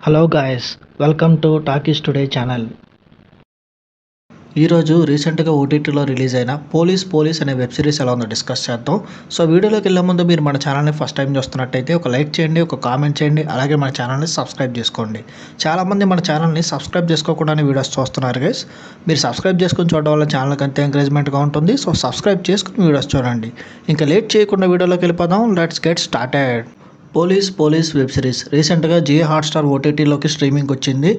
Hello guys, welcome to talkies today channel. ఈరోజు రీసెంట్గా ఓటీటీలో రిలీజ్ అయిన పోలీస్ అనే వెబ్ సిరీస్ ఎలా ఉందో డిస్కస్ చేద్దాం. సో వీడియోలోకి వెళ్ళే ముందు మీరు మన ఛానల్ని ఫస్ట్ టైం చూస్తున్నట్టయితే ఒక లైక్ చేయండి, ఒక కామెంట్ చేయండి, అలాగే మన ఛానల్ని సబ్స్క్రైబ్ చేసుకోండి. చాలామంది మన ఛానల్ని సబ్స్క్రైబ్ చేసుకోకుండానే వీడియోస్ చూస్తున్నారు గైస్. మీరు సబ్స్క్రైబ్ చేసుకుని చూడడం వల్ల ఛానల్కి అంతే ఎంకరేజ్మెంట్గా ఉంటుంది. సో సబ్స్క్రైబ్ చేసుకుని వీడియోస్ చూడండి. ఇంకా లేట్ చేయకుండా వీడియోలోకి వెళ్ళిపోదాం. Let's get started. Police web series రీసెంట్గా జియో హాట్స్టార్ ఓటీటీలోకి స్ట్రీమింగ్ వచ్చింది.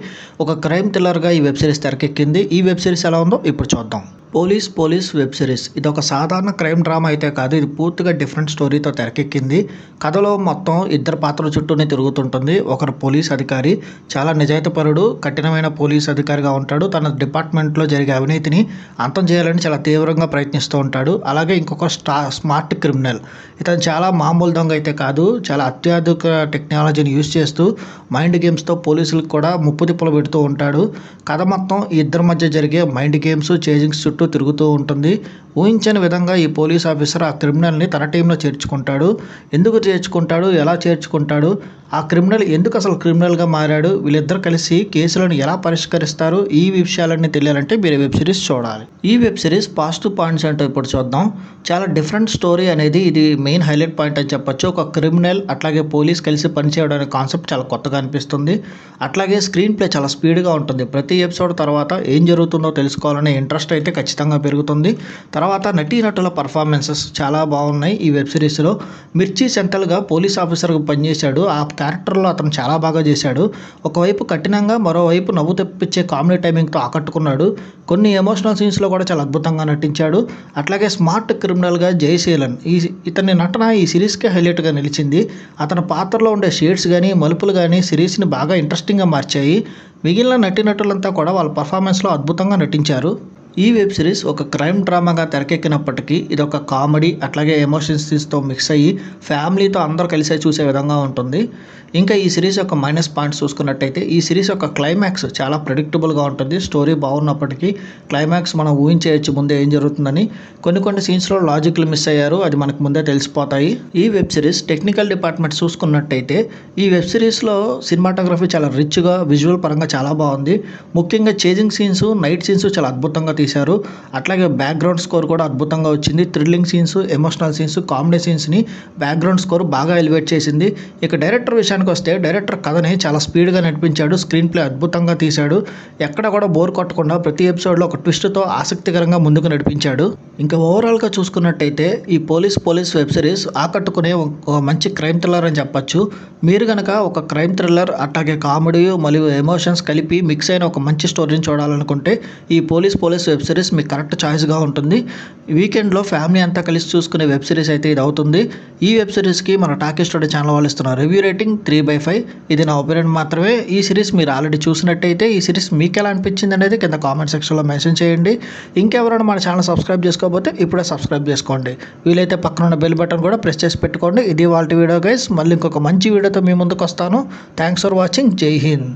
ఒక క్రైమ్ థ్రిల్లర్గా ఈ వెబ్ సిరీస్ తెరకెక్కింది. ఈ వెబ్ సిరీస్ ఎలా ఉందో ఇప్పుడు చూద్దాం. పోలీస్ వెబ్ సిరీస్ ఇది ఒక సాధారణ క్రైమ్ డ్రామా అయితే కాదు, ఇది పూర్తిగా డిఫరెంట్ స్టోరీతో తెరకెక్కింది. కథలో మొత్తం ఇద్దరు పాత్రల చుట్టూనే తిరుగుతుంటుంది. ఒకరు పోలీస్ అధికారి, చాలా నిజాయితీపరుడు, కఠినమైన పోలీస్ అధికారిగా ఉంటాడు. తన డిపార్ట్మెంట్లో జరిగే అవినీతిని అంతం చేయాలని చాలా తీవ్రంగా ప్రయత్నిస్తూ ఉంటాడు. అలాగే ఇంకొక స్మార్ట్ క్రిమినల్, ఇతను చాలా మామూలు దొంగ అయితే కాదు, చాలా అత్యాధునిక టెక్నాలజీని యూజ్ చేస్తూ మైండ్ గేమ్స్తో పోలీసులకు కూడా ముప్పు తిప్పలు పెడుతూ ఉంటాడు. కథ మొత్తం ఈ ఇద్దరి మధ్య జరిగే మైండ్ గేమ్స్, చేజింగ్స్ చుట్టూ తిరుగుతూ ఉంటుంది. ఊహించని విధంగా ఈ పోలీస్ ఆఫీసర్ ఆ క్రిమినల్ని తన టీంలో చేర్చుకుంటాడు. ఎందుకు చేర్చుకుంటాడు, ఎలా చేర్చుకుంటాడు, ఆ క్రిమినల్ ఎందుకు అసలు క్రిమినల్గా మారాడు, వీళ్ళిద్దరు కలిసి కేసులను ఎలా పరిష్కరిస్తారు, ఈ విషయాలన్నీ తెలియాలంటే మీరు వెబ్ సిరీస్ చూడాలి. ఈ వెబ్ సిరీస్ పాజిటివ్ పాయింట్స్ అంటే ఇప్పుడు చూద్దాం. చాలా డిఫరెంట్ స్టోరీ అనేది ఇది మెయిన్ హైలైట్ పాయింట్ అని చెప్పొచ్చు. ఒక క్రిమినల్ అట్లాగే పోలీస్ కలిసి పనిచేయడం అనే కాన్సెప్ట్ చాలా కొత్తగా అనిపిస్తుంది. అట్లాగే స్క్రీన్ ప్లే చాలా స్పీడ్గా ఉంటుంది. ప్రతి ఎపిసోడ్ తర్వాత ఏం జరుగుతుందో తెలుసుకోవాలనే ఇంట్రెస్ట్ అయితే ఖచ్చితంగా పెరుగుతుంది. తర్వాత నటీనటుల పర్ఫార్మెన్సెస్ చాలా బాగున్నాయి. ఈ వెబ్ సిరీస్లో మిర్చి సెంట్రల్గా పోలీస్ ఆఫీసర్గా పనిచేశాడు. ఆ క్యారెక్టర్లో అతను చాలా బాగా చేశాడు. ఒకవైపు కఠినంగా, మరోవైపు నవ్వు తెప్పించే కామెడీ టైమింగ్తో ఆకట్టుకున్నాడు. కొన్ని ఎమోషనల్ సీన్స్లో కూడా చాలా అద్భుతంగా నటించాడు. అట్లాగే స్మార్ట్ క్రిమినల్గా జయశీలన్, ఇతని నటన ఈ సిరీస్కే హైలైట్గా నిలిచింది. అతని పాత్రలో ఉండే షేడ్స్ కానీ, మలుపులు కానీ సిరీస్ని బాగా ఇంట్రెస్టింగ్గా మార్చాయి. మిగిలిన నటీనటులంతా కూడా వాళ్ళ పర్ఫార్మెన్స్లో అద్భుతంగా నటించారు. ఈ వెబ్ సిరీస్ ఒక క్రైమ్ డ్రామాగా తెరకెక్కినప్పటికీ ఇది ఒక కామెడీ అట్లాగే ఎమోషన్స్తో మిక్స్ అయ్యి ఫ్యామిలీతో అందరూ కలిసే చూసే విధంగా ఉంటుంది. ఇంకా ఈ సిరీస్ యొక్క మైనస్ పాయింట్స్ చూసుకున్నట్టయితే ఈ సిరీస్ యొక్క క్లైమాక్స్ చాలా ప్రెడిక్టబుల్గా ఉంటుంది. స్టోరీ బాగున్నప్పటికీ క్లైమాక్స్ మనం ఊహించేయచ్చు ముందే ఏం జరుగుతుందని. కొన్ని సీన్స్లో లాజిక్లు మిస్ అయ్యారు, అది మనకు ముందే తెలిసిపోతాయి. ఈ వెబ్ సిరీస్ టెక్నికల్ డిపార్ట్మెంట్ చూసుకున్నట్టయితే ఈ వెబ్ సిరీస్లో సినిమాటోగ్రఫీ చాలా రిచ్గా, విజువల్ పరంగా చాలా బాగుంది. ముఖ్యంగా చేజింగ్ సీన్స్, నైట్ సీన్స్ చాలా అద్భుతంగా తీశారు. అట్లాగే బ్యాక్గ్రౌండ్ స్కోర్ కూడా అద్భుతంగా వచ్చింది. Thrilling scenes, emotional scenes, comedy సీన్స్ని బ్యాక్గ్రౌండ్ స్కోర్ బాగా ఎలివేట్ చేసింది. ఇక డైరెక్టర్ విషయానికి వస్తే డైరెక్టర్ కథని చాలా స్పీడ్గా నడిపించాడు. స్క్రీన్ ప్లే అద్భుతంగా తీశాడు. ఎక్కడ కూడా బోర్ కొట్టకుండా ప్రతి ఎపిసోడ్లో ఒక ట్విస్ట్తో ఆసక్తికరంగా ముందుకు నడిపించాడు. ఇంకా ఓవరాల్గా చూసుకున్నట్టయితే ఈ పోలీస్ వెబ్ సిరీస్ ఆకట్టుకునే ఒక మంచి క్రైమ్ థ్రిల్లర్ అని చెప్పొచ్చు. మీరు కనుక ఒక క్రైమ్ థ్రిల్లర్ అట్లాగే కామెడీ మరియు ఎమోషన్స్ కలిపి మిక్స్ అయిన ఒక మంచి స్టోరీని చూడాలనుకుంటే ఈ పోలీస్ వెబ్ సిరీస్ మీకు కరెక్ట్ చాయిస్గా ఉంటుంది. వీకెండ్లో ఫ్యామిలీ అంతా కలిసి చూసుకునే వెబ్ సిరీస్ అయితే ఇది అవుతుంది. ఈ వెబ్ సిరీస్కి మన టాకీస్ టుడే ఛానల్ వాళ్ళు ఇస్తున్న రివ్యూ రేటింగ్ 3/5. ఇది నా ఒపీనియన్ మాత్రమే. ఈ సిరీస్ మీరు ఆల్రెడీ చూసినట్టయితే ఈ సిరీస్ మీకు ఎలా అనిపించింది అనేది కింద కామెంట్ సెక్షన్లో మెన్షన్ చేయండి. ఇంకెవరైనా మన ఛానల్ సబ్స్క్రైబ్ చేసుకోకపోతే ఇప్పుడే సబ్స్క్రైబ్ చేసుకోండి. వీలైతే పక్కన ఉన్న బెల్ బటన్ కూడా ప్రెస్ చేసి పెట్టుకోండి. ఇది వాళ్ళ వీడియో గైస్. మళ్ళీ ఇంకొక మంచి వీడియోతో మీ ముందుకు వస్తాను. Thanks for watching. జై హింద్.